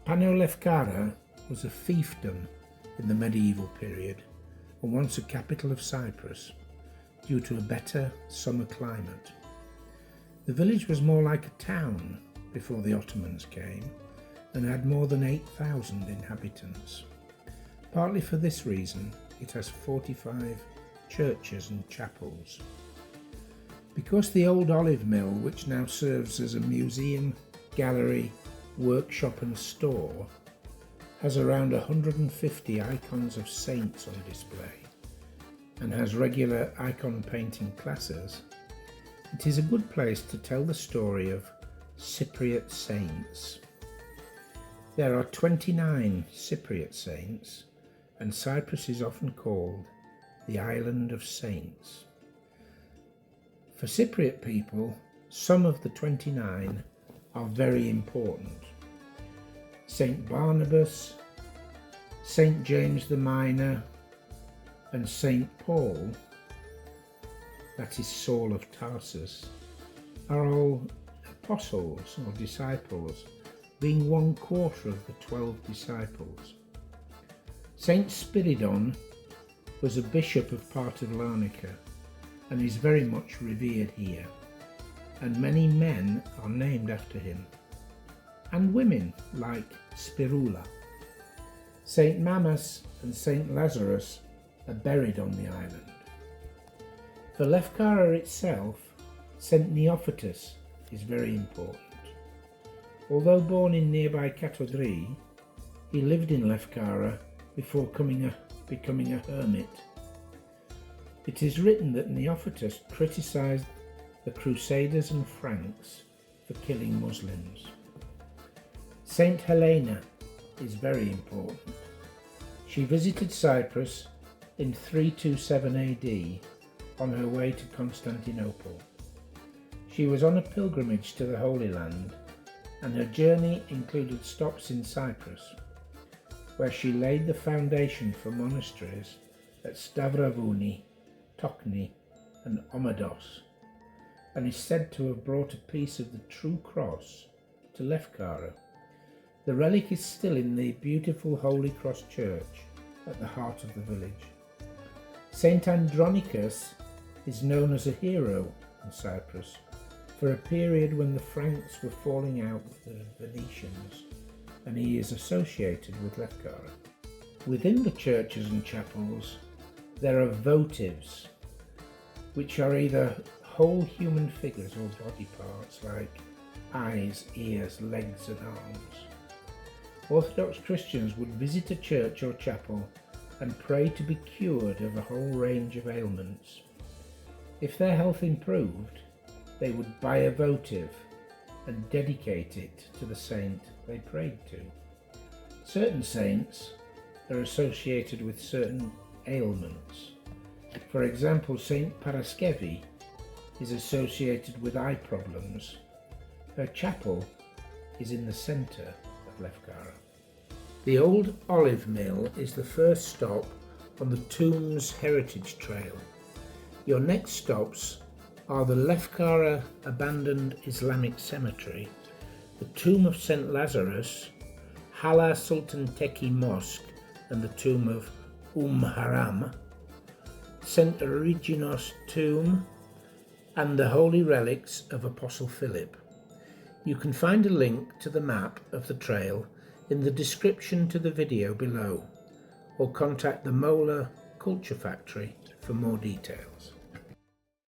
Pano Lefkara was a fiefdom in the medieval period and once a capital of Cyprus due to a better summer climate. The village was more like a town before the Ottomans came and had more than 8,000 inhabitants. Partly for this reason, it has 45 churches and chapels. Because the old olive mill, which now serves as a museum, gallery, workshop and store, has around 150 icons of saints on display and has regular icon painting classes, it is a good place to tell the story of Cypriot saints. There are 29 Cypriot saints, and Cyprus is often called the Island of Saints. For Cypriot people, some of the 29 are very important. Saint Barnabas, Saint James the Minor, and Saint Paul, that is Saul of Tarsus, are all apostles or disciples, being 1/4 of the 12 disciples. Saint Spiridon was a bishop of part of Larnaca and is very much revered here, and many men are named after him, and women like Spirula. Saint Mamas and Saint Lazarus are buried on the island. For Lefkara itself, Saint Neophytus is very important. Although born in nearby Katodri, he lived in Lefkara before becoming a hermit. It is written that Neophytus criticised the Crusaders and Franks for killing Muslims. Saint Helena is very important. She visited Cyprus in 327 AD on her way to Constantinople. She was on a pilgrimage to the Holy Land, and her journey included stops in Cyprus, where she laid the foundation for monasteries at Stavrovouni, Tokni and Omados, and is said to have brought a piece of the true cross to Lefkara. The relic is still in the beautiful Holy Cross Church at the heart of the village. Saint Andronicus is known as a hero in Cyprus for a period when the Franks were falling out with the Venetians, and he is associated with Lefkara. Within the churches and chapels, there are votives, which are either whole human figures or body parts like eyes, ears, legs and arms. Orthodox Christians would visit a church or chapel and pray to be cured of a whole range of ailments. If their health improved, they would buy a votive and dedicate it to the saint they prayed to. Certain saints are associated with certain ailments. For example, Saint Paraskevi is associated with eye problems. Her chapel is in the centre of Lefkara. The old olive mill is the first stop on the Tombs Heritage Trail. Your next stops are the Lefkara Abandoned Islamic Cemetery, the Tomb of St. Lazarus, Hala Sultan Teki Mosque and the Tomb of Haram, St. Origenos Tomb, and the Holy Relics of Apostle Philip. You can find a link to the map of the trail in the description to the video below, or contact the Mola Culture Factory for more details.